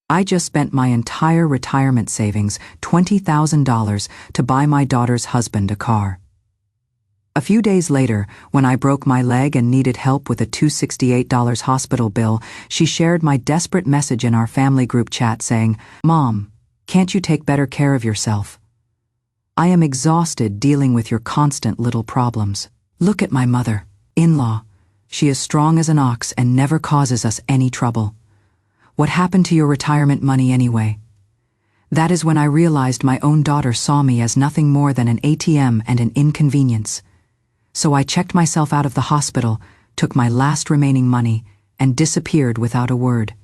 I just spent my entire retirement savings, $20,000, to buy my daughter's husband a car. A few days later, when I broke my leg and needed help with a $268 hospital bill, she shared my desperate message in our family group chat saying, "Mom, can't you take better care of yourself? I am exhausted dealing with your constant little problems. Look at my mother-in-law. She is strong as an ox and never causes us any trouble. What happened to your retirement money anyway?" That is when I realized my own daughter saw me as nothing more than an ATM and an inconvenience. So I checked myself out of the hospital, took my last remaining money, and disappeared without a word.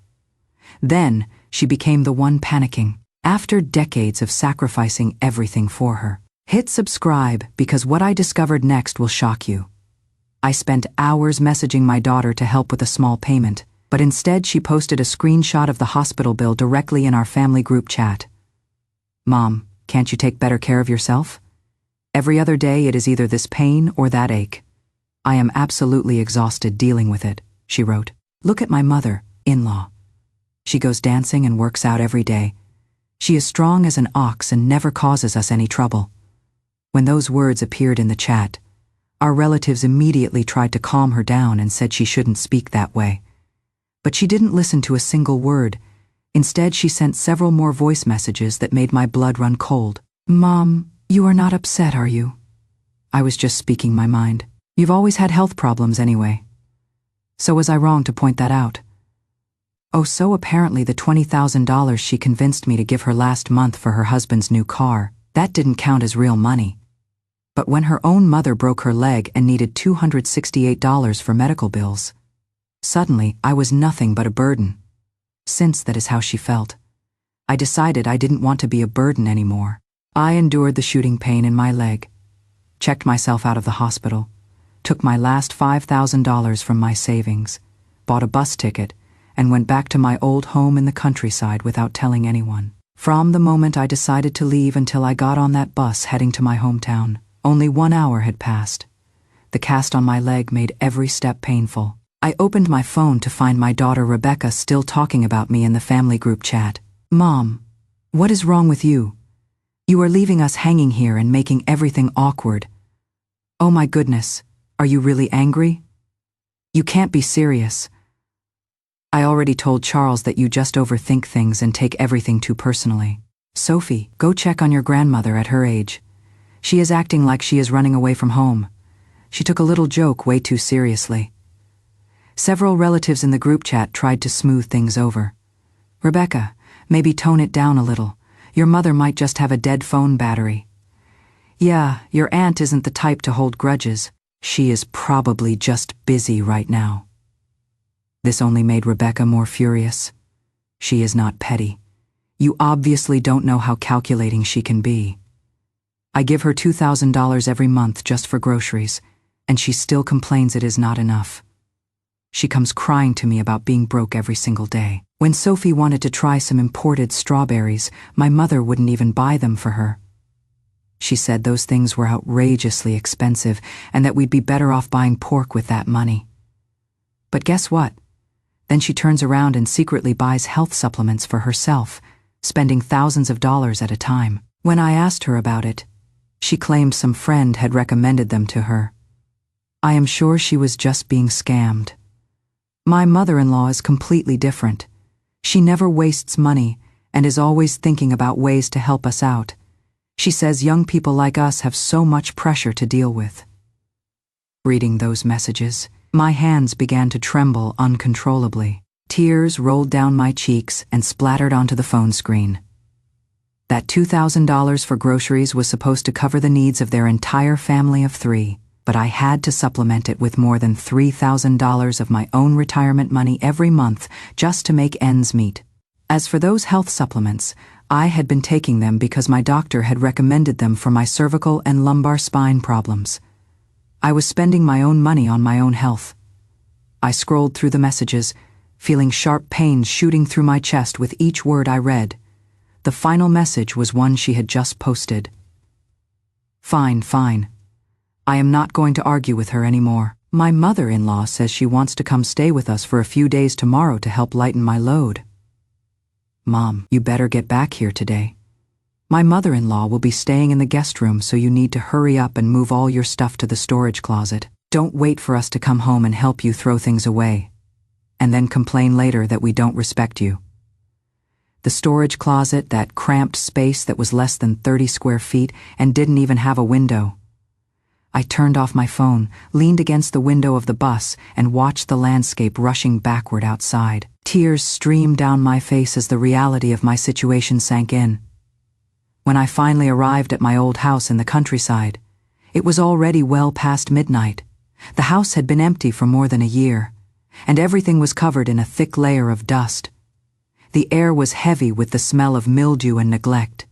Then, she became the one panicking, after decades of sacrificing everything for her. Hit subscribe because what I discovered next will shock you. I spent hours messaging my daughter to help with a small payment, but instead she posted a screenshot of the hospital bill directly in our family group chat. "Mom, can't you take better care of yourself? Every other day it is either this pain or that ache. I am absolutely exhausted dealing with it," she wrote. "Look at my mother-in-law. She goes dancing and works out every day. She is strong as an ox and never causes us any trouble." When those words appeared in the chat, our relatives immediately tried to calm her down and said she shouldn't speak that way. But she didn't listen to a single word. Instead, she sent several more voice messages that made my blood run cold. "Mom, you are not upset, are you?" I was just speaking my mind. "You've always had health problems anyway. So was I wrong to point that out?" Oh, so apparently the $20,000 she convinced me to give her last month for her husband's new car, that didn't count as real money. But when her own mother broke her leg and needed $268 for medical bills, suddenly I was nothing but a burden. Since that is how she felt, I decided I didn't want to be a burden anymore. I endured the shooting pain in my leg, checked myself out of the hospital, took my last $5,000 from my savings, bought a bus ticket, and went back to my old home in the countryside without telling anyone. From the moment I decided to leave until I got on that bus heading to my hometown, only 1 hour had passed. The cast on my leg made every step painful. I opened my phone to find my daughter Rebecca still talking about me in the family group chat. "Mom, what is wrong with you? You are leaving us hanging here and making everything awkward. Oh my goodness, are you really angry? You can't be serious. I already told Charles that you just overthink things and take everything too personally. Sophie, go check on your grandmother at her age. She is acting like she is running away from home. She took a little joke way too seriously." Several relatives in the group chat tried to smooth things over. "Rebecca, maybe tone it down a little. Your mother might just have a dead phone battery. Yeah, your aunt isn't the type to hold grudges. She is probably just busy right now." This only made Rebecca more furious. "She is not petty. You obviously don't know how calculating she can be. I give her $2,000 every month just for groceries, and she still complains it is not enough. She comes crying to me about being broke every single day. When Sophie wanted to try some imported strawberries, my mother wouldn't even buy them for her. She said those things were outrageously expensive and that we'd be better off buying pork with that money. But guess what? Then she turns around and secretly buys health supplements for herself, spending thousands of dollars at a time. When I asked her about it, she claimed some friend had recommended them to her. I am sure she was just being scammed. My mother-in-law is completely different. She never wastes money and is always thinking about ways to help us out. She says young people like us have so much pressure to deal with." Reading those messages, my hands began to tremble uncontrollably. Tears rolled down my cheeks and splattered onto the phone screen. That $2,000 for groceries was supposed to cover the needs of their entire family of 3, but I had to supplement it with more than $3,000 of my own retirement money every month just to make ends meet. As for those health supplements, I had been taking them because my doctor had recommended them for my cervical and lumbar spine problems. I was spending my own money on my own health. I scrolled through the messages, feeling sharp pains shooting through my chest with each word I read. The final message was one she had just posted. "Fine, fine. I am not going to argue with her anymore. My mother-in-law says she wants to come stay with us for a few days tomorrow to help lighten my load." Mom, you better get back here today. My mother-in-law will be staying in the guest room, so you need to hurry up and move all your stuff to the storage closet. Don't wait for us to come home and help you throw things away, and then complain later that we don't respect you. The storage closet, that cramped space that was less than 30 square feet and didn't even have a window. I turned off my phone, leaned against the window of the bus, and watched the landscape rushing backward outside. Tears streamed down my face as the reality of my situation sank in. When I finally arrived at my old house in the countryside, it was already well past midnight. The house had been empty for more than a year, and everything was covered in a thick layer of dust. The air was heavy with the smell of mildew and neglect.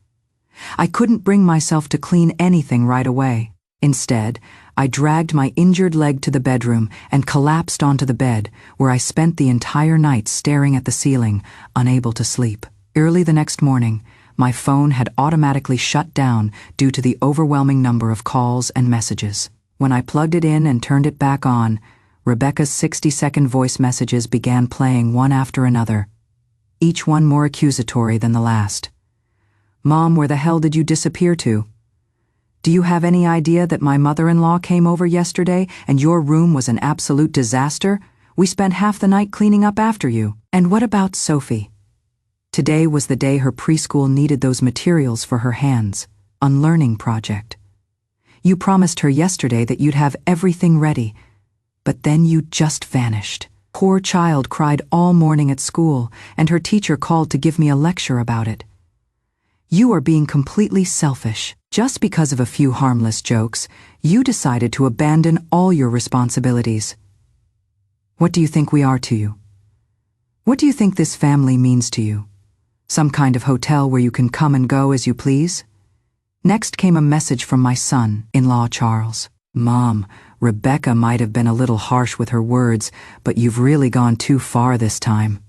I couldn't bring myself to clean anything right away. Instead, I dragged my injured leg to the bedroom and collapsed onto the bed, where I spent the entire night staring at the ceiling, unable to sleep. Early the next morning, my phone had automatically shut down due to the overwhelming number of calls and messages. When I plugged it in and turned it back on, Rebecca's 60-second voice messages began playing one after another, each one more accusatory than the last. Mom, where the hell did you disappear to? Do you have any idea that my mother-in-law came over yesterday and your room was an absolute disaster? We spent half the night cleaning up after you. And what about Sophie? Today was the day her preschool needed those materials for her hands, unlearning project. You promised her yesterday that you'd have everything ready, but then you just vanished. Poor child cried all morning at school, and her teacher called to give me a lecture about it. You are being completely selfish. Just because of a few harmless jokes, you decided to abandon all your responsibilities. What do you think we are to you? What do you think this family means to you? Some kind of hotel where you can come and go as you please? Next came a message from my son-in-law Charles. Mom, Rebecca might have been a little harsh with her words, but you've really gone too far this time.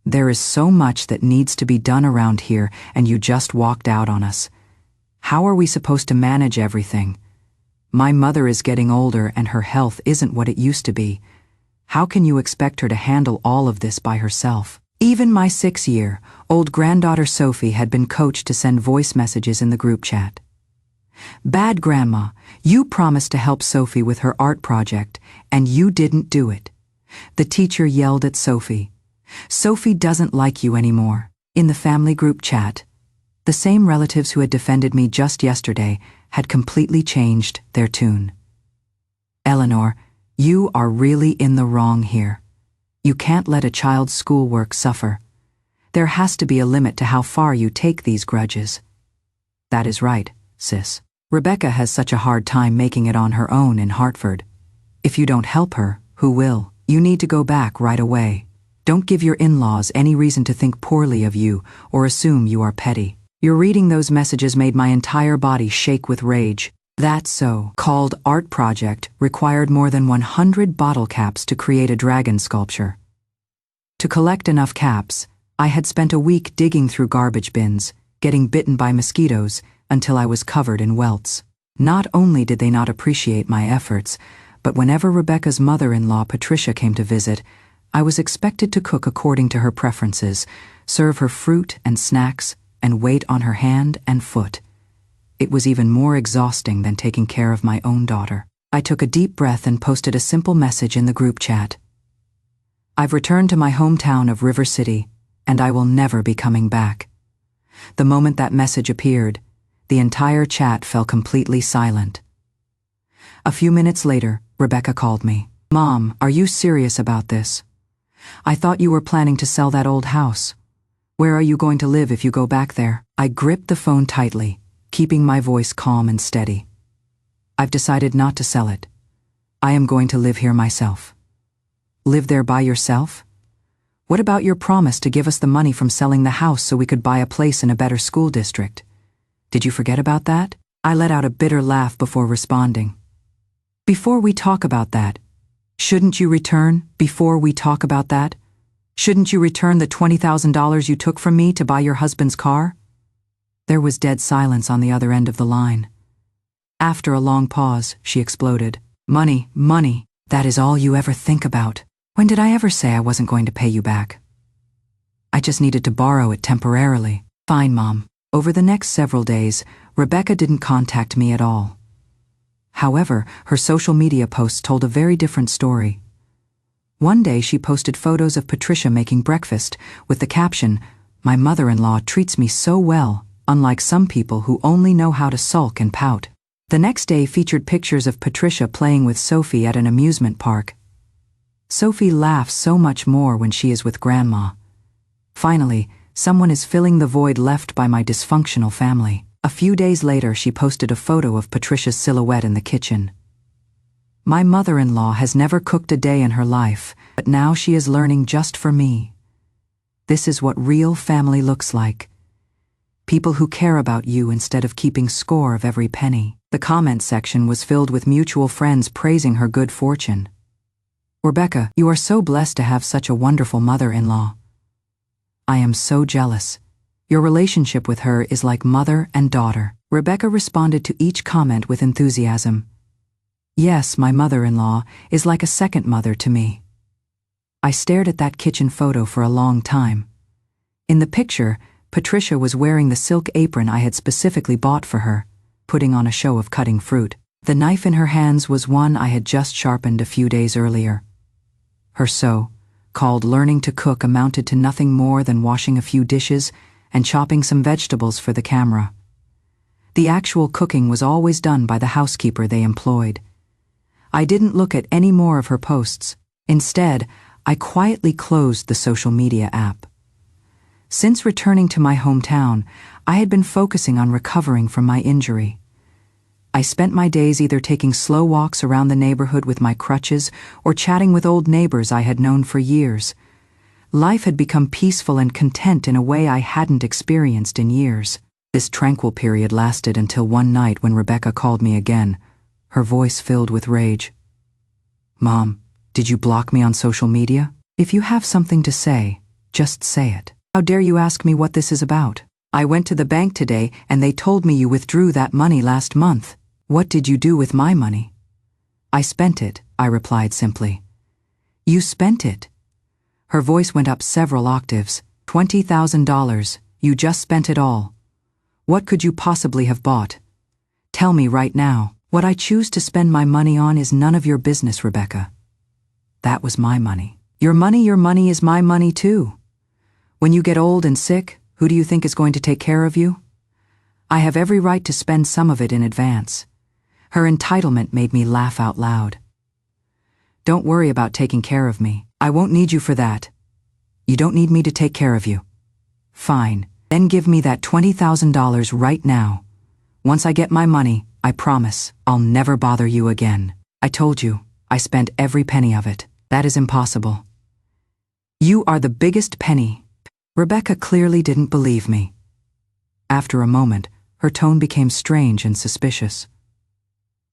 There is so much that needs to be done around here, and you just walked out on us. How are we supposed to manage everything? My mother is getting older and her health isn't what it used to be. How can you expect her to handle all of this by herself? Even my 6-year-old granddaughter Sophie had been coached to send voice messages in the group chat. Bad grandma, you promised to help Sophie with her art project, and you didn't do it. The teacher yelled at Sophie. Sophie doesn't like you anymore. In the family group chat, the same relatives who had defended me just yesterday had completely changed their tune. Eleanor, you are really in the wrong here. You can't let a child's schoolwork suffer. There has to be a limit to how far you take these grudges. That is right, sis. Rebecca has such a hard time making it on her own in Hartford. If you don't help her, who will? You need to go back right away. Don't give your in-laws any reason to think poorly of you or assume you are petty. Your reading those messages made my entire body shake with rage. That so-called art project required more than 100 bottle caps to create a dragon sculpture. To collect enough caps, I had spent a week digging through garbage bins, getting bitten by mosquitoes until I was covered in welts. Not only did they not appreciate my efforts, but whenever Rebecca's mother-in-law Patricia came to visit, I was expected to cook according to her preferences, serve her fruit and snacks, and wait on her hand and foot. It was even more exhausting than taking care of my own daughter. I took a deep breath and posted a simple message in the group chat. I've returned to my hometown of River City, and I will never be coming back. The moment that message appeared, the entire chat fell completely silent. A few minutes later, Rebecca called me. Mom, are you serious about this? I thought you were planning to sell that old house. Where are you going to live if you go back there? I gripped the phone tightly, keeping my voice calm and steady. I've decided not to sell it. I am going to live here myself. Live there by yourself? What about your promise to give us the money from selling the house so we could buy a place in a better school district? Did you forget about that? I let out a bitter laugh before responding. Before we talk about that, shouldn't you return? Before we talk about that, shouldn't you return the $20,000 you took from me to buy your husband's car? There was dead silence on the other end of the line. After a long pause, she exploded. Money, money, that is all you ever think about. When did I ever say I wasn't going to pay you back? I just needed to borrow it temporarily. Fine, Mom. Over the next several days, Rebecca didn't contact me at all. However, her social media posts told a very different story. One day she posted photos of Patricia making breakfast with the caption, "My mother-in-law treats me so well, unlike some people who only know how to sulk and pout." The next day featured pictures of Patricia playing with Sophie at an amusement park. Sophie laughs so much more when she is with Grandma. Finally, someone is filling the void left by my dysfunctional family. A few days later, she posted a photo of Patricia's silhouette in the kitchen. My mother-in-law has never cooked a day in her life, but now she is learning just for me. This is what real family looks like. People who care about you instead of keeping score of every penny. The comment section was filled with mutual friends praising her good fortune. "Rebecca, you are so blessed to have such a wonderful mother-in-law. I am so jealous. Your relationship with her is like mother and daughter." Rebecca responded to each comment with enthusiasm. "Yes, my mother-in-law is like a second mother to me." I stared at that kitchen photo for a long time. In the picture, Patricia was wearing the silk apron I had specifically bought for her, putting on a show of cutting fruit. The knife in her hands was one I had just sharpened a few days earlier. Her so-called learning to cook amounted to nothing more than washing a few dishes and chopping some vegetables for the camera. The actual cooking was always done by the housekeeper they employed. I didn't look at any more of her posts. Instead, I quietly closed the social media app. Since returning to my hometown, I had been focusing on recovering from my injury. I spent my days either taking slow walks around the neighborhood with my crutches or chatting with old neighbors I had known for years. Life had become peaceful and content in a way I hadn't experienced in years. This tranquil period lasted until one night when Rebecca called me again, her voice filled with rage. "Mom, did you block me on social media? If you have something to say, just say it. How dare you ask me what this is about? I went to the bank today and they told me you withdrew that money last month. What did you do with my money?" "I spent it," I replied simply. "You spent it?" Her voice went up several octaves. $20,000, you just spent it all. What could you possibly have bought? Tell me right now. What I choose to spend my money on is none of your business, Rebecca. That was my money. Your money is my money too. When you get old and sick, who do you think is going to take care of you? I have every right to spend some of it in advance. Her entitlement made me laugh out loud. Don't worry about taking care of me. I won't need you for that. You don't need me to take care of you. Fine, then give me that $20,000 right now. Once I get my money, I promise, I'll never bother you again. I told you, I spent every penny of it. That is impossible. You are the biggest penny. Rebecca clearly didn't believe me. After a moment, her tone became strange and suspicious.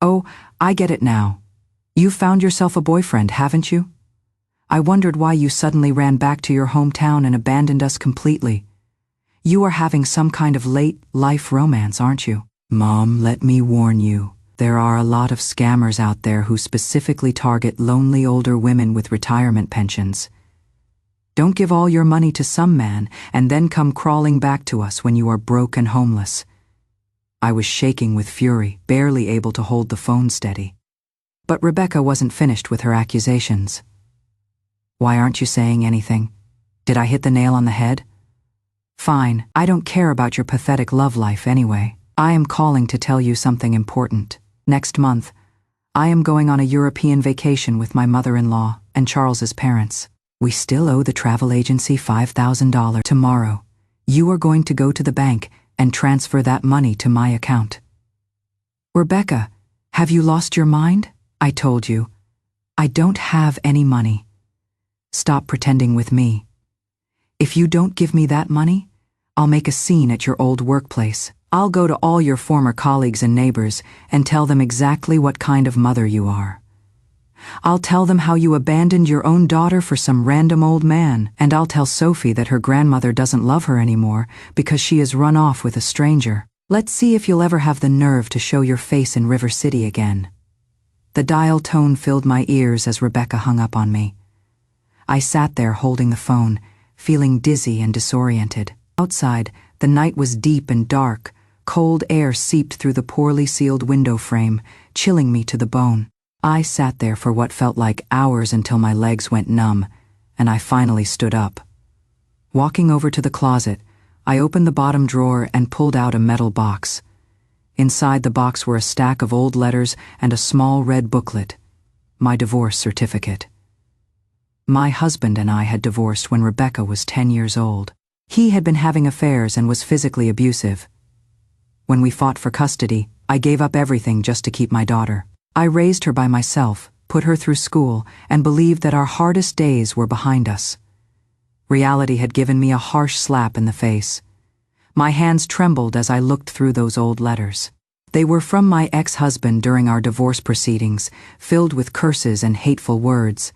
"Oh, I get it now. You've found yourself a boyfriend, haven't you? I wondered why you suddenly ran back to your hometown and abandoned us completely. You are having some kind of late-life romance, aren't you?" Mom, let me warn you. There are a lot of scammers out there who specifically target lonely older women with retirement pensions. Don't give all your money to some man and then come crawling back to us when you are broke and homeless. I was shaking with fury, barely able to hold the phone steady. But Rebecca wasn't finished with her accusations. Why aren't you saying anything? Did I hit the nail on the head? Fine, I don't care about your pathetic love life anyway. I am calling to tell you something important. Next month, I am going on a European vacation with my mother-in-law and Charles's parents. We still owe the travel agency $5,000. Tomorrow, you are going to go to the bank and transfer that money to my account. Rebecca, have you lost your mind? I told you. I don't have any money. Stop pretending with me. If you don't give me that money, I'll make a scene at your old workplace. I'll go to all your former colleagues and neighbors and tell them exactly what kind of mother you are. I'll tell them how you abandoned your own daughter for some random old man, and I'll tell Sophie that her grandmother doesn't love her anymore because she has run off with a stranger. Let's see if you'll ever have the nerve to show your face in River City again. The dial tone filled my ears as Rebecca hung up on me. I sat there holding the phone, feeling dizzy and disoriented. Outside, the night was deep and dark. Cold air seeped through the poorly sealed window frame, chilling me to the bone. I sat there for what felt like hours until my legs went numb, and I finally stood up. Walking over to the closet, I opened the bottom drawer and pulled out a metal box. Inside the box were a stack of old letters and a small red booklet, my divorce certificate. My husband and I had divorced when Rebecca was 10 years old. He had been having affairs and was physically abusive. When we fought for custody, I gave up everything just to keep my daughter. I raised her by myself, put her through school, and believed that our hardest days were behind us. Reality had given me a harsh slap in the face. My hands trembled as I looked through those old letters. They were from my ex-husband during our divorce proceedings, filled with curses and hateful words.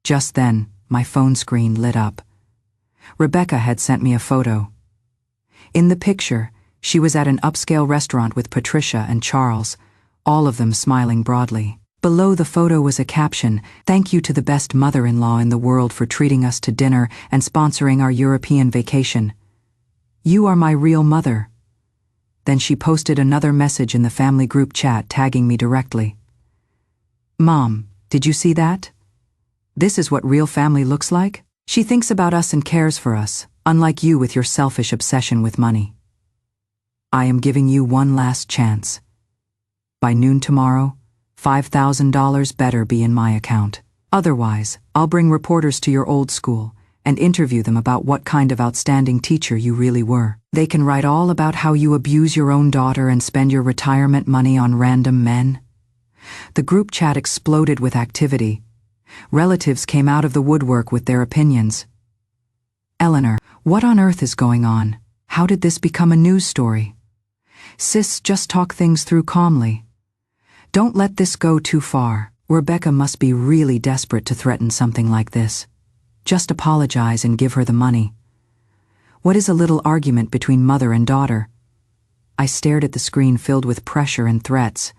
Just then, my phone screen lit up. Rebecca had sent me a photo. In the picture, she was at an upscale restaurant with Patricia and Charles, all of them smiling broadly. Below the photo was a caption, "Thank you to the best mother-in-law in the world for treating us to dinner and sponsoring our European vacation. You are my real mother." Then she posted another message in the family group chat tagging me directly. "Mom, did you see that? This is what real family looks like? She thinks about us and cares for us, unlike you with your selfish obsession with money. I am giving you one last chance. By noon tomorrow, $5,000 better be in my account. Otherwise, I'll bring reporters to your old school and interview them about what kind of outstanding teacher you really were. They can write all about how you abuse your own daughter and spend your retirement money on random men." The group chat exploded with activity. Relatives came out of the woodwork with their opinions. "Eleanor, what on earth is going on? How did this become a news story? Sis, just talk things through calmly. Don't let this go too far. Rebecca must be really desperate to threaten something like this. Just apologize and give her the money. What is a little argument between mother and daughter?" I stared at the screen filled with pressure and threats,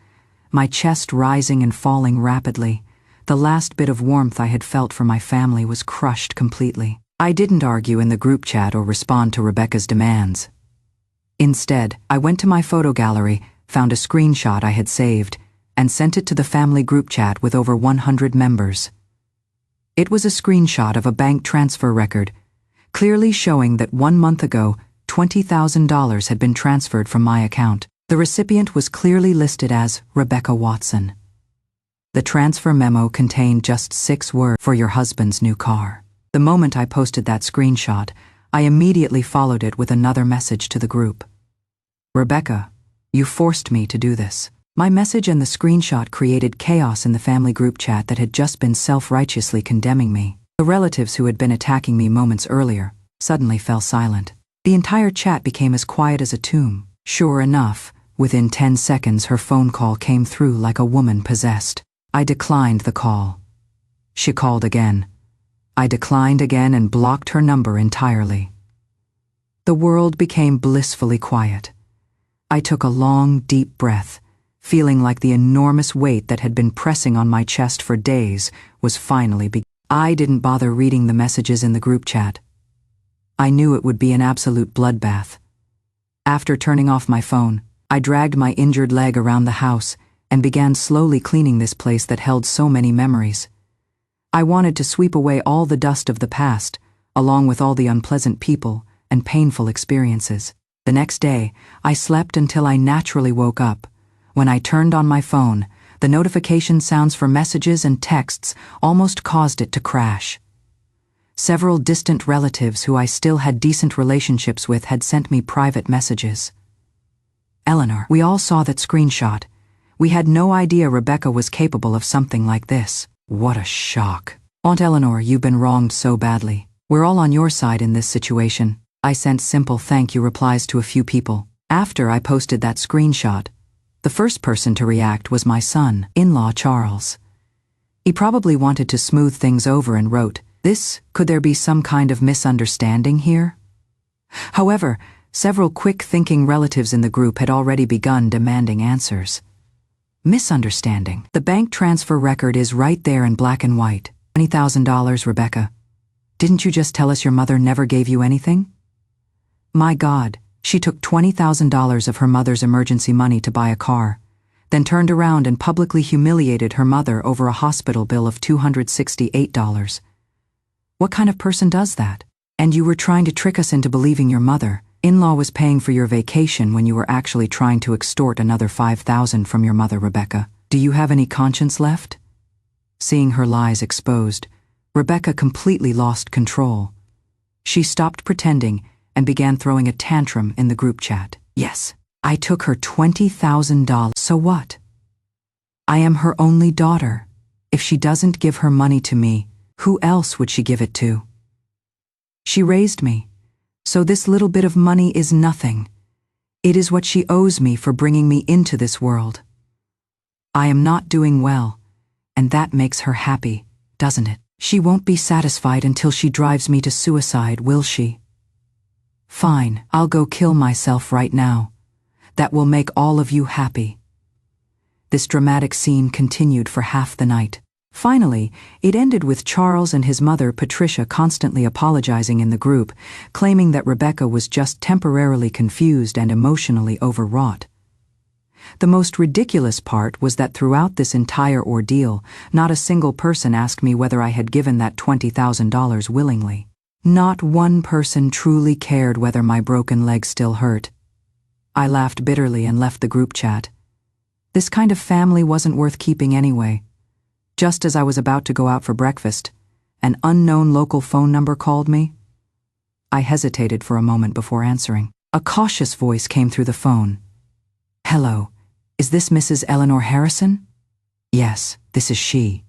my chest rising and falling rapidly. The last bit of warmth I had felt for my family was crushed completely. I didn't argue in the group chat or respond to Rebecca's demands. Instead, I went to my photo gallery, found a screenshot I had saved, and sent it to the family group chat with over 100 members. It was a screenshot of a bank transfer record, clearly showing that 1 month ago, $20,000 had been transferred from my account. The recipient was clearly listed as Rebecca Watson. The transfer memo contained just 6 words: "For your husband's new car." The moment I posted that screenshot, I immediately followed it with another message to the group. "Rebecca, you forced me to do this." My message and the screenshot created chaos in the family group chat that had just been self-righteously condemning me. The relatives who had been attacking me moments earlier suddenly fell silent. The entire chat became as quiet as a tomb. Sure enough, within 10 seconds her phone call came through like a woman possessed. I declined the call. She called again. I declined again and blocked her number entirely. The world became blissfully quiet. I took a long, deep breath, feeling like the enormous weight that had been pressing on my chest for days was finally beginning. I didn't bother reading the messages in the group chat. I knew it would be an absolute bloodbath. After turning off my phone, I dragged my injured leg around the house and began slowly cleaning this place that held so many memories. I wanted to sweep away all the dust of the past, along with all the unpleasant people and painful experiences. The next day, I slept until I naturally woke up. When I turned on my phone, the notification sounds for messages and texts almost caused it to crash. Several distant relatives who I still had decent relationships with had sent me private messages. "Eleanor, we all saw that screenshot. We had no idea Rebecca was capable of something like this. What a shock. Aunt Eleanor, you've been wronged so badly. We're all on your side in this situation." I sent simple thank you replies to a few people. After I posted that screenshot, the first person to react was my son-in-law Charles. He probably wanted to smooth things over and wrote, "Could there be some kind of misunderstanding here?" However, several quick-thinking relatives in the group had already begun demanding answers. "Misunderstanding. The bank transfer record is right there in black and white. $20,000, Rebecca. Didn't you just tell us your mother never gave you anything? My God, she took $20,000 of her mother's emergency money to buy a car, then turned around and publicly humiliated her mother over a hospital bill of $268. What kind of person does that? And you were trying to trick us into believing your mother-in-law was paying for your vacation when you were actually trying to extort another $5,000 from your mother, Rebecca. Do you have any conscience left? Seeing her lies exposed, Rebecca completely lost control. She stopped pretending and began throwing a tantrum in the group chat. Yes, I took her $20,000. So what? I am her only daughter. If she doesn't give her money to me, who else would she give it to? She raised me, so this little bit of money is nothing. It is what she owes me for bringing me into this world. I am not doing well, and that makes her happy, doesn't it? She won't be satisfied until she drives me to suicide, will she? Fine, I'll go kill myself right now. That will make all of you happy. This dramatic scene continued for half the night. Finally, it ended with Charles and his mother, Patricia, constantly apologizing in the group, claiming that Rebecca was just temporarily confused and emotionally overwrought. The most ridiculous part was that throughout this entire ordeal, not a single person asked me whether I had given that $20,000 willingly. Not one person truly cared whether my broken leg still hurt. I laughed bitterly and left the group chat. This kind of family wasn't worth keeping anyway. Just as I was about to go out for breakfast, an unknown local phone number called me. I hesitated for a moment before answering. A cautious voice came through the phone. Hello, is this Mrs. Eleanor Harrison? Yes, this is she.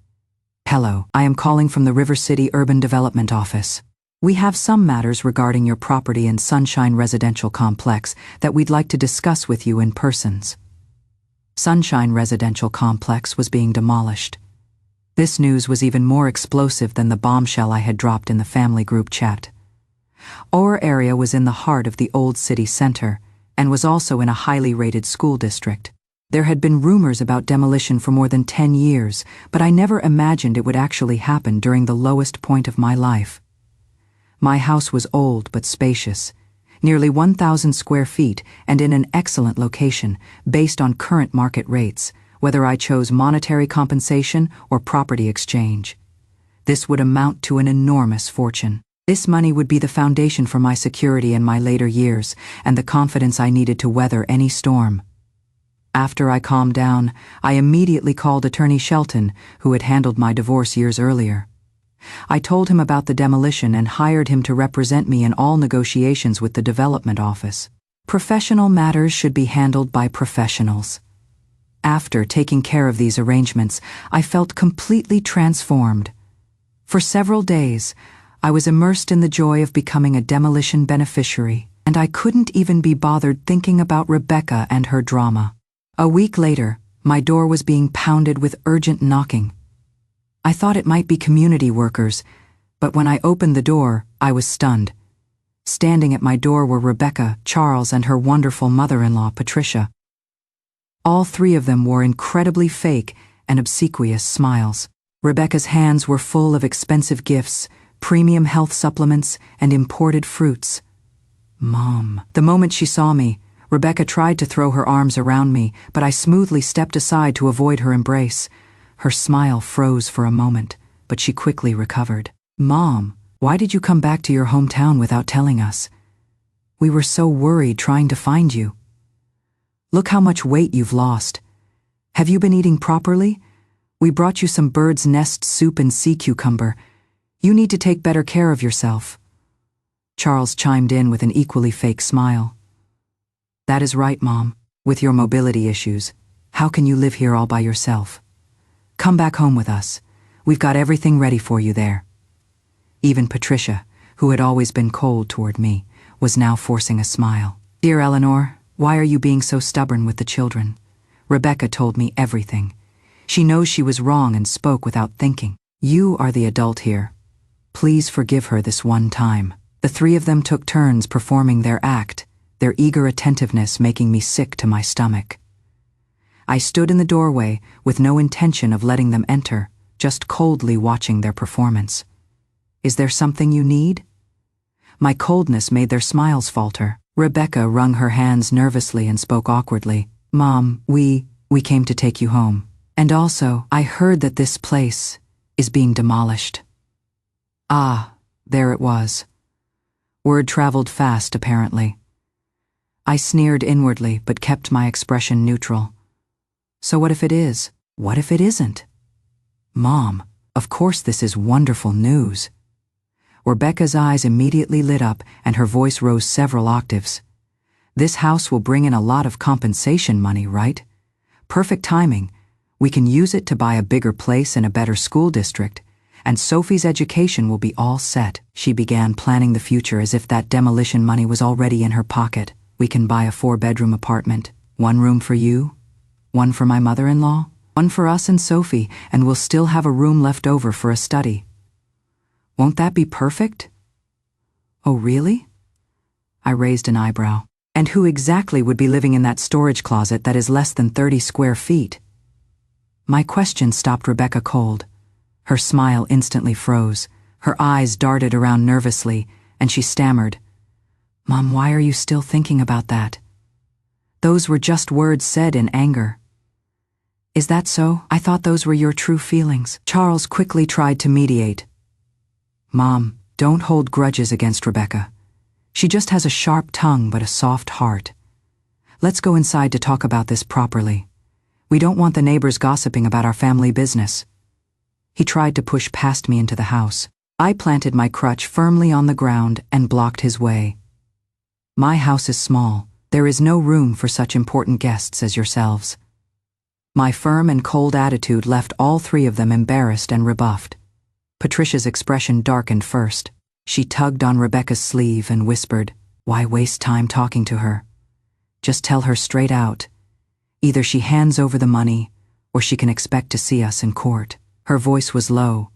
Hello, I am calling from the River City Urban Development Office. We have some matters regarding your property in Sunshine Residential Complex that we'd like to discuss with you in persons. Sunshine Residential Complex was being demolished. This news was even more explosive than the bombshell I had dropped in the family group chat. Our area was in the heart of the old city center and was also in a highly rated school district. There had been rumors about demolition for more than 10 years, but I never imagined it would actually happen during the lowest point of my life. My house was old but spacious, nearly 1,000 square feet and in an excellent location based on current market rates, whether I chose monetary compensation or property exchange. This would amount to an enormous fortune. This money would be the foundation for my security in my later years and the confidence I needed to weather any storm. After I calmed down, I immediately called Attorney Shelton, who had handled my divorce years earlier. I told him about the demolition and hired him to represent me in all negotiations with the development office. Professional matters should be handled by professionals. After taking care of these arrangements, I felt completely transformed. For several days, I was immersed in the joy of becoming a demolition beneficiary, and I couldn't even be bothered thinking about Rebecca and her drama. A week later, my door was being pounded with urgent knocking. I thought it might be community workers, but when I opened the door, I was stunned. Standing at my door were Rebecca, Charles, and her wonderful mother-in-law, Patricia. All three of them wore incredibly fake and obsequious smiles. Rebecca's hands were full of expensive gifts, premium health supplements, and imported fruits. Mom. The moment she saw me, Rebecca tried to throw her arms around me, but I smoothly stepped aside to avoid her embrace. Her smile froze for a moment, but she quickly recovered. Mom, why did you come back to your hometown without telling us? We were so worried trying to find you. Look how much weight you've lost. Have you been eating properly? We brought you some bird's nest soup and sea cucumber. You need to take better care of yourself. Charles chimed in with an equally fake smile. That is right, Mom. With your mobility issues, how can you live here all by yourself? Come back home with us. We've got everything ready for you there. Even Patricia, who had always been cold toward me, was now forcing a smile. Dear Eleanor, why are you being so stubborn with the children? Rebecca told me everything. She knows she was wrong and spoke without thinking. You are the adult here. Please forgive her this one time. The three of them took turns performing their act, their eager attentiveness making me sick to my stomach. I stood in the doorway with no intention of letting them enter, just coldly watching their performance. Is there something you need?" My coldness made their smiles falter. Rebecca wrung her hands nervously and spoke awkwardly. "Mom, we came to take you home. And also, I heard that this place is being demolished." Ah, there it was. Word traveled fast, apparently. I sneered inwardly, but kept my expression neutral. So what if it is? What if it isn't? "Mom, of course this is wonderful news." Rebecca's eyes immediately lit up and her voice rose several octaves. "This house will bring in a lot of compensation money, right? Perfect timing. We can use it to buy a bigger place and a better school district, and Sophie's education will be all set." She began planning the future as if that demolition money was already in her pocket. "We can buy a 4-bedroom apartment, 1 room for you, 1 for my mother-in-law, 1 for us and Sophie, and we'll still have a room left over for a study. Won't that be perfect?" "Oh, really?" I raised an eyebrow. "And who exactly would be living in that storage closet that is less than 30 square feet?" My question stopped Rebecca cold. Her smile instantly froze. Her eyes darted around nervously, and she stammered, "Mom, why are you still thinking about that? Those were just words said in anger." "Is that so? I thought those were your true feelings." Charles quickly tried to mediate. "Mom, don't hold grudges against Rebecca. She just has a sharp tongue but a soft heart. Let's go inside to talk about this properly. We don't want the neighbors gossiping about our family business." He tried to push past me into the house. I planted my crutch firmly on the ground and blocked his way. "My house is small. There is no room for such important guests as yourselves." My firm and cold attitude left all 3 of them embarrassed and rebuffed. Patricia's expression darkened first. She tugged on Rebecca's sleeve and whispered, "Why waste time talking to her? Just tell her straight out. Either she hands over the money, or she can expect to see us in court." Her voice was low,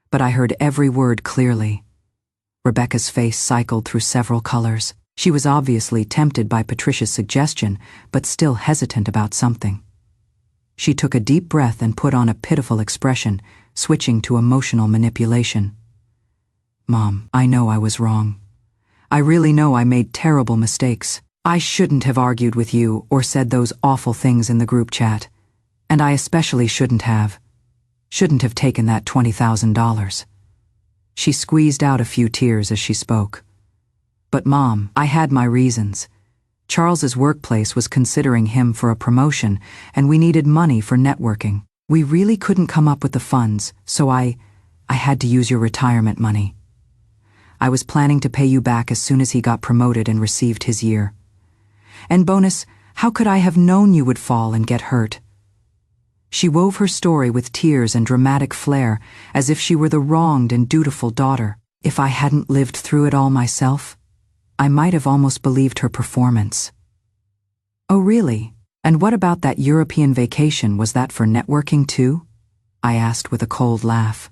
but I heard every word clearly. Rebecca's face cycled through several colors. She was obviously tempted by Patricia's suggestion, but still hesitant about something. She took a deep breath and put on a pitiful expression, switching to emotional manipulation. "Mom, I know I was wrong. I really know I made terrible mistakes. I shouldn't have argued with you or said those awful things in the group chat. And I especially shouldn't have taken that $20,000. She squeezed out a few tears as she spoke. "But Mom, I had my reasons. Charles's workplace was considering him for a promotion, and we needed money for networking. We really couldn't come up with the funds, so I had to use your retirement money. I was planning to pay you back as soon as he got promoted and received his year. And bonus, how could I have known you would fall and get hurt?" She wove her story with tears and dramatic flair, as if she were the wronged and dutiful daughter. If I hadn't lived through it all myself, I might have almost believed her performance. "Oh, really? And what about that European vacation? Was that for networking too?" I asked with a cold laugh.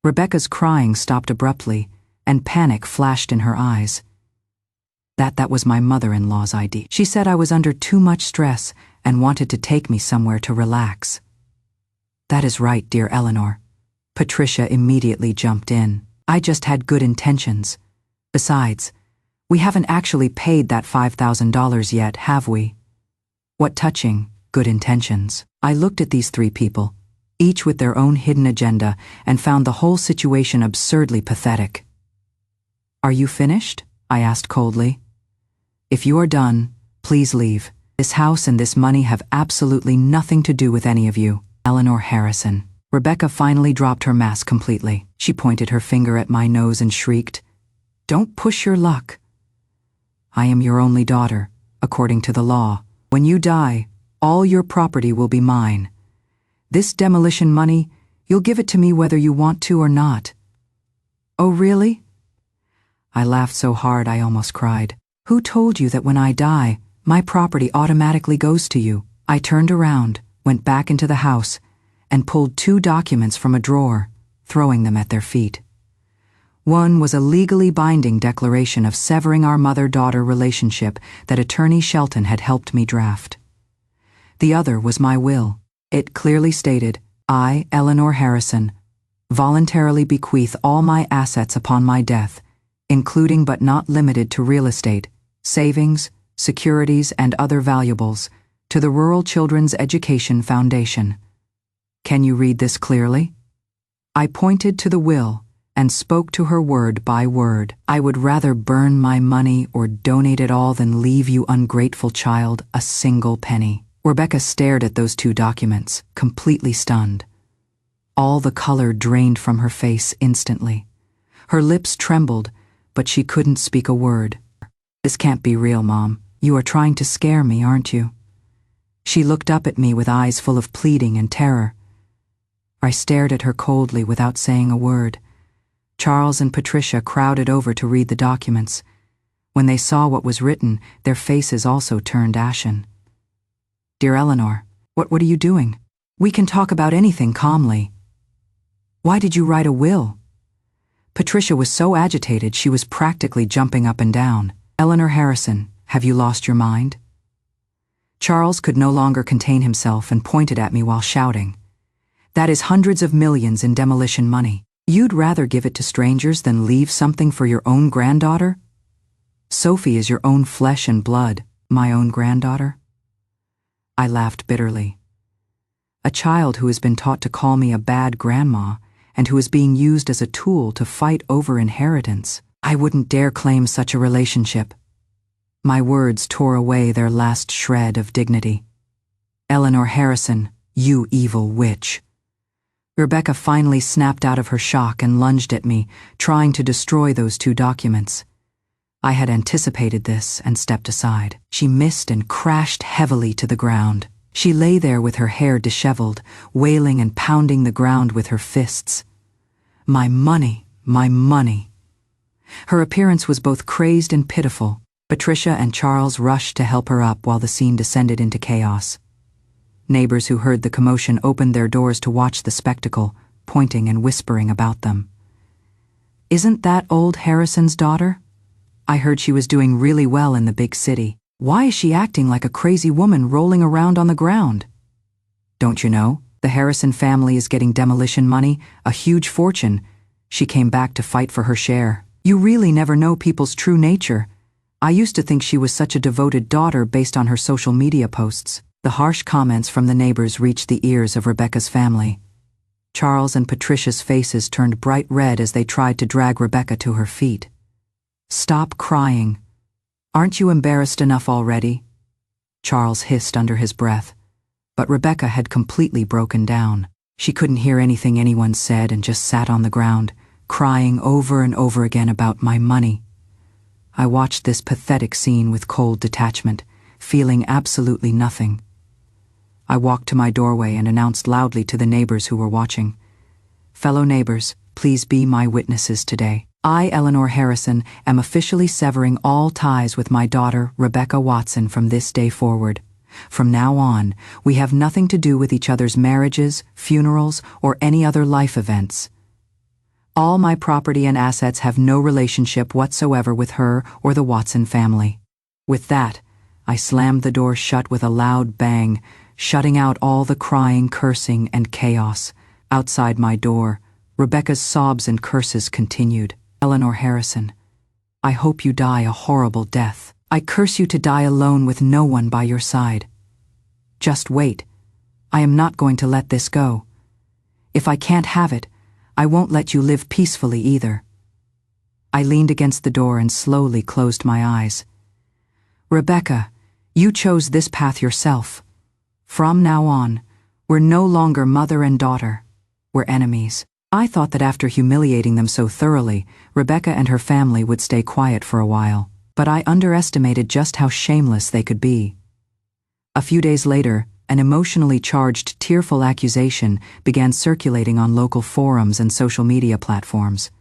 Rebecca's crying stopped abruptly, and panic flashed in her eyes. That was my mother-in-law's idea. She said I was under too much stress and wanted to take me somewhere to relax. "That is right, dear Eleanor." Patricia immediately jumped in. "I just had good intentions. Besides, we haven't actually paid that $5,000 yet, have we?" What touching, good intentions. I looked at these 3 people, each with their own hidden agenda, and found the whole situation absurdly pathetic. "Are you finished?" I asked coldly. "If you are done, please leave. This house and this money have absolutely nothing to do with any of you." Eleanor Harrison. Rebecca finally dropped her mask completely. She pointed her finger at my nose and shrieked, "Don't push your luck. I am your only daughter, according to the law. When you die, all your property will be mine. This demolition money, you'll give it to me whether you want to or not." "Oh, really?" I laughed so hard I almost cried. "Who told you that when I die, my property automatically goes to you?" I turned around, went back into the house, and pulled 2 documents from a drawer, throwing them at their feet. One was a legally binding declaration of severing our mother-daughter relationship that Attorney Shelton had helped me draft. The other was my will. It clearly stated, "I, Eleanor Harrison, voluntarily bequeath all my assets upon my death, including but not limited to real estate, savings, securities, and other valuables, to the Rural Children's Education Foundation. Can you read this clearly? I pointed to the will and spoke to her word by word. I would rather burn my money or donate it all than leave you, ungrateful child, a single penny. Rebecca stared at those two documents, completely stunned. All the color drained from her face instantly. Her lips trembled, but she couldn't speak a word. This can't be real, Mom. You are trying to scare me, aren't you? She looked up at me with eyes full of pleading and terror. I stared at her coldly without saying a word. Charles and Patricia crowded over to read the documents. When they saw what was written, their faces also turned ashen. Dear Eleanor, what are you doing? We can talk about anything calmly. Why did you write a will? Patricia was so agitated she was practically jumping up and down. Eleanor Harrison, have you lost your mind? Charles could no longer contain himself and pointed at me while shouting. That is hundreds of millions in demolition money. You'd rather give it to strangers than leave something for your own granddaughter? Sophie is your own flesh and blood, my own granddaughter. I laughed bitterly. A child who has been taught to call me a bad grandma and who is being used as a tool to fight over inheritance. I wouldn't dare claim such a relationship. My words tore away their last shred of dignity. Eleanor Harrison, you evil witch. Rebecca finally snapped out of her shock and lunged at me, trying to destroy those two documents. I had anticipated this and stepped aside. She missed and crashed heavily to the ground. She lay there with her hair disheveled, wailing and pounding the ground with her fists. My money, my money. Her appearance was both crazed and pitiful. Patricia and Charles rushed to help her up while the scene descended into chaos. Neighbors who heard the commotion opened their doors to watch the spectacle, pointing and whispering about them. Isn't that old Harrison's daughter? I heard she was doing really well in the big city. Why is she acting like a crazy woman rolling around on the ground? Don't you know? The Harrison family is getting demolition money, a huge fortune. She came back to fight for her share. You really never know people's true nature. I used to think she was such a devoted daughter based on her social media posts. The harsh comments from the neighbors reached the ears of Rebecca's family. Charles and Patricia's faces turned bright red as they tried to drag Rebecca to her feet. Stop crying. Aren't you embarrassed enough already? Charles hissed under his breath, but Rebecca had completely broken down. She couldn't hear anything anyone said and just sat on the ground, crying over and over again about my money. I watched this pathetic scene with cold detachment, feeling absolutely nothing. I walked to my doorway and announced loudly to the neighbors who were watching, Fellow neighbors, please be my witnesses today. I, Eleanor Harrison, am officially severing all ties with my daughter, Rebecca Watson, from this day forward. From now on, we have nothing to do with each other's marriages, funerals, or any other life events. All my property and assets have no relationship whatsoever with her or the Watson family. With that, I slammed the door shut with a loud bang, shutting out all the crying, cursing, and chaos. Outside my door, Rebecca's sobs and curses continued. Eleanor Harrison, I hope you die a horrible death. I curse you to die alone with no one by your side. Just wait. I am not going to let this go. If I can't have it, I won't let you live peacefully either. I leaned against the door and slowly closed my eyes. Rebecca, you chose this path yourself. From now on, we're no longer mother and daughter. We're enemies. I thought that after humiliating them so thoroughly, Rebecca and her family would stay quiet for a while, but I underestimated just how shameless they could be. A few days later, an emotionally charged, tearful accusation began circulating on local forums and social media platforms.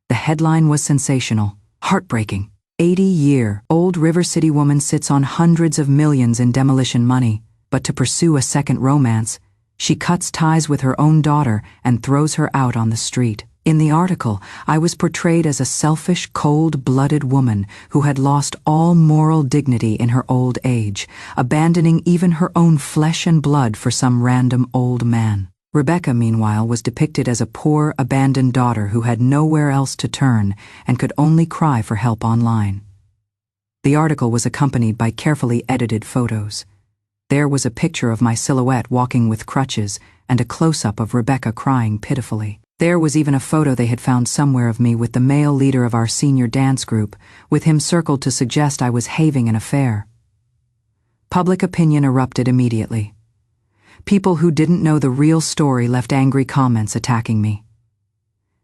The headline was sensational, heartbreaking. 80-year-old River City woman sits on hundreds of millions in demolition money, but to pursue a second romance, she cuts ties with her own daughter and throws her out on the street. In the article, I was portrayed as a selfish, cold-blooded woman who had lost all moral dignity in her old age, abandoning even her own flesh and blood for some random old man. Rebecca, meanwhile, was depicted as a poor, abandoned daughter who had nowhere else to turn and could only cry for help online. The article was accompanied by carefully edited photos. There was a picture of my silhouette walking with crutches and a close-up of Rebecca crying pitifully. There was even a photo they had found somewhere of me with the male leader of our senior dance group, with him circled to suggest I was having an affair. Public opinion erupted immediately. People who didn't know the real story left angry comments attacking me.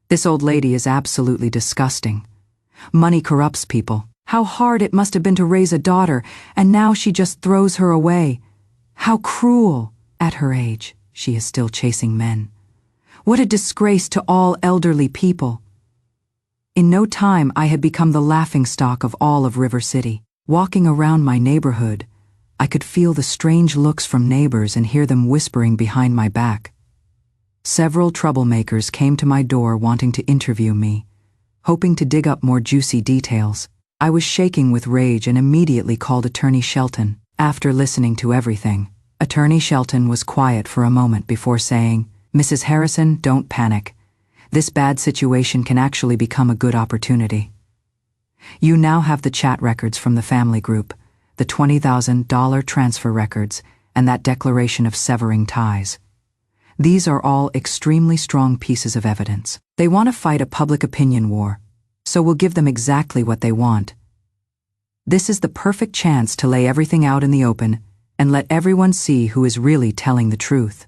This old lady is absolutely disgusting. Money corrupts people. How hard it must have been to raise a daughter, and now she just throws her away. How cruel. At her age, she is still chasing men. What a disgrace to all elderly people. In no time, I had become the laughingstock of all of River City. Walking around my neighborhood, I could feel the strange looks from neighbors and hear them whispering behind my back. Several troublemakers came to my door wanting to interview me, hoping to dig up more juicy details. I was shaking with rage and immediately called Attorney Shelton. After listening to everything, Attorney Shelton was quiet for a moment before saying, "Mrs. Harrison, don't panic. This bad situation can actually become a good opportunity. You now have the chat records from the family group, the $20,000 transfer records, and that declaration of severing ties. These are all extremely strong pieces of evidence. They want to fight a public opinion war, so we'll give them exactly what they want. This is the perfect chance to lay everything out in the open and let everyone see who is really telling the truth."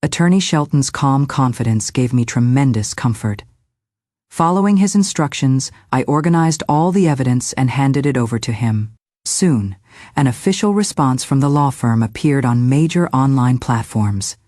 Attorney Shelton's calm confidence gave me tremendous comfort. Following his instructions, I organized all the evidence and handed it over to him. Soon, an official response from the law firm appeared on major online platforms.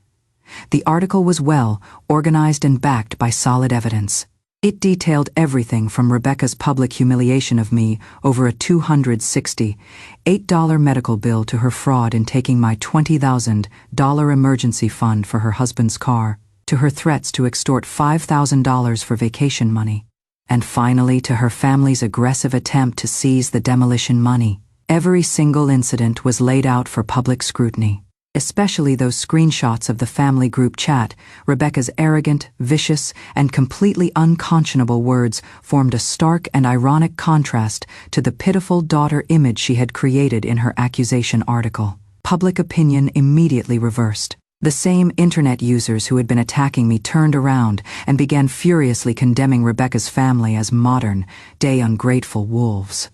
The article was well organized and backed by solid evidence. It detailed everything from Rebecca's public humiliation of me over a $268 medical bill to her fraud in taking my $20,000 emergency fund for her husband's car, to her threats to extort $5,000 for vacation money, and finally to her family's aggressive attempt to seize the demolition money. Every single incident was laid out for public scrutiny, especially those screenshots of the family group chat. Rebecca's arrogant, vicious, and completely unconscionable words formed a stark and ironic contrast to the pitiful daughter image she had created in her accusation article. Public opinion immediately reversed. The same internet users who had been attacking me turned around and began furiously condemning Rebecca's family as modern, day ungrateful wolves.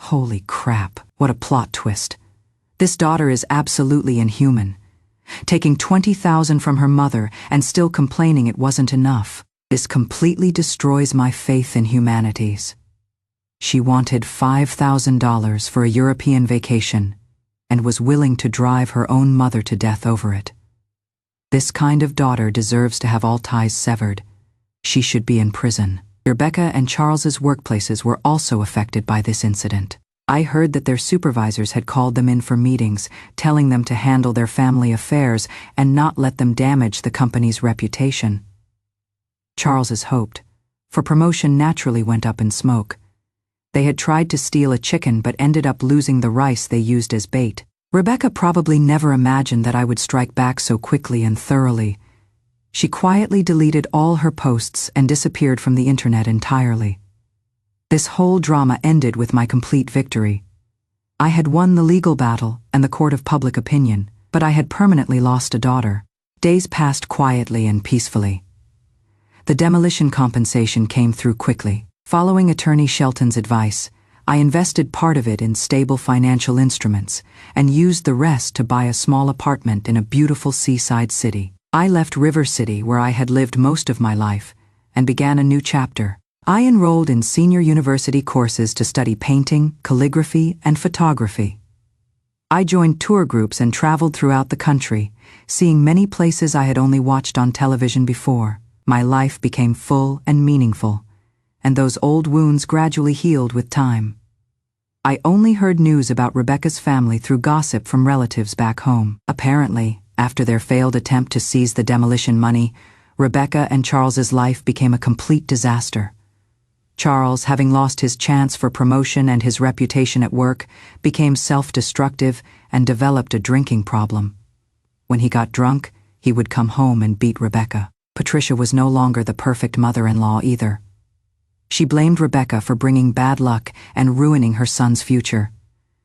Holy crap, what a plot twist. This daughter is absolutely inhuman. Taking $20,000 from her mother and still complaining it wasn't enough. This completely destroys my faith in humanities. She wanted $5,000 for a European vacation and was willing to drive her own mother to death over it. This kind of daughter deserves to have all ties severed. She should be in prison. Rebecca and Charles's workplaces were also affected by this incident. I heard that their supervisors had called them in for meetings, telling them to handle their family affairs and not let them damage the company's reputation. Charles's hoped, for promotion naturally went up in smoke. They had tried to steal a chicken but ended up losing the rice they used as bait. Rebecca probably never imagined that I would strike back so quickly and thoroughly. She quietly deleted all her posts and disappeared from the internet entirely. This whole drama ended with my complete victory. I had won the legal battle and the court of public opinion, but I had permanently lost a daughter. Days passed quietly and peacefully. The demolition compensation came through quickly. Following Attorney Shelton's advice, I invested part of it in stable financial instruments and used the rest to buy a small apartment in a beautiful seaside city. I left River City, where I had lived most of my life, and began a new chapter. I enrolled in senior university courses to study painting, calligraphy, and photography. I joined tour groups and traveled throughout the country, seeing many places I had only watched on television before. My life became full and meaningful, and those old wounds gradually healed with time. I only heard news about Rebecca's family through gossip from relatives back home. Apparently, after their failed attempt to seize the demolition money, Rebecca and Charles's life became a complete disaster. Charles, having lost his chance for promotion and his reputation at work, became self-destructive and developed a drinking problem. When he got drunk, he would come home and beat Rebecca. Patricia was no longer the perfect mother-in-law either. She blamed Rebecca for bringing bad luck and ruining her son's future,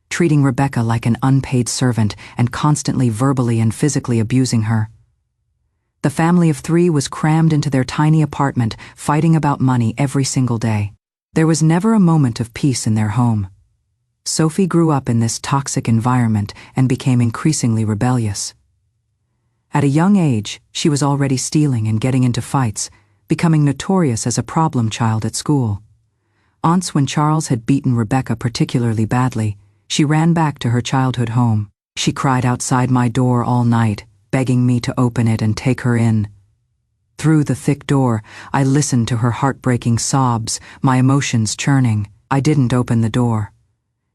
treating Rebecca like an unpaid servant and constantly verbally and physically abusing her. The family of 3 was crammed into their tiny apartment, fighting about money every single day. There was never a moment of peace in their home. Sophie grew up in this toxic environment and became increasingly rebellious. At a young age, she was already stealing and getting into fights, becoming notorious as a problem child at school. Once, when Charles had beaten Rebecca particularly badly, she ran back to her childhood home. She cried outside my door all night, begging me to open it and take her in. Through the thick door, I listened to her heartbreaking sobs, my emotions churning. I didn't open the door.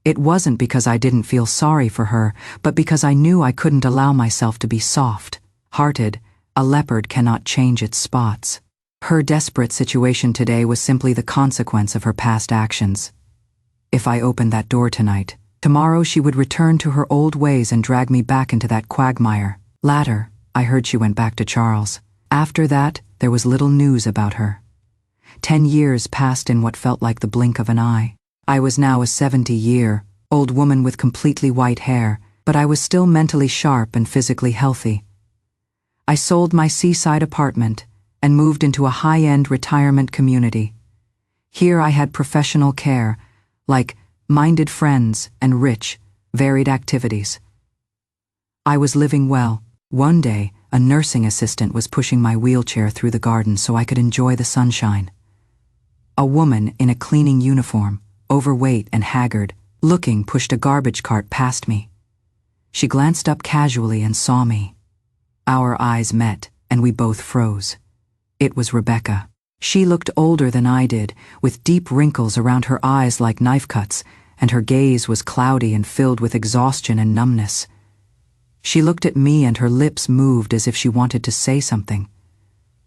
It wasn't because I didn't feel sorry for her, but because I knew I couldn't allow myself to be soft-hearted. A leopard cannot change its spots. Her desperate situation today was simply the consequence of her past actions. If I opened that door tonight, tomorrow she would return to her old ways and drag me back into that quagmire. Later, I heard she went back to Charles. After that, there was little news about her. 10 years passed in what felt like the blink of an eye. I was now a 70-year-old woman with completely white hair, but I was still mentally sharp and physically healthy. I sold my seaside apartment and moved into a high-end retirement community. Here I had professional care, like minded friends and rich, varied activities. I was living well. One day, a nursing assistant was pushing my wheelchair through the garden so I could enjoy the sunshine. A woman in a cleaning uniform, overweight and haggard, looking, pushed a garbage cart past me. She glanced up casually and saw me. Our eyes met, and we both froze. It was Rebecca. She looked older than I did, with deep wrinkles around her eyes like knife cuts, and her gaze was cloudy and filled with exhaustion and numbness. She looked at me and her lips moved as if she wanted to say something.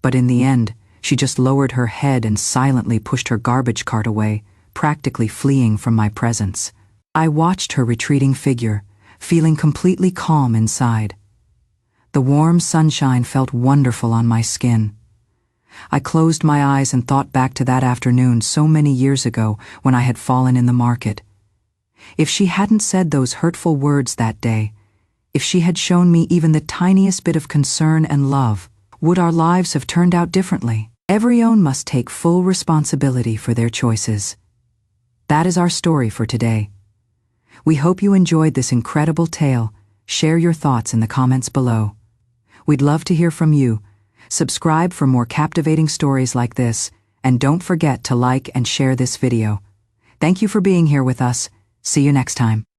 But in the end, she just lowered her head and silently pushed her garbage cart away, practically fleeing from my presence. I watched her retreating figure, feeling completely calm inside. The warm sunshine felt wonderful on my skin. I closed my eyes and thought back to that afternoon so many years ago when I had fallen in the market. If she hadn't said those hurtful words that day, if she had shown me even the tiniest bit of concern and love, would our lives have turned out differently? Everyone must take full responsibility for their choices. That is our story for today. We hope you enjoyed this incredible tale. Share your thoughts in the comments below. We'd love to hear from you. Subscribe for more captivating stories like this, and don't forget to like and share this video. Thank you for being here with us. See you next time.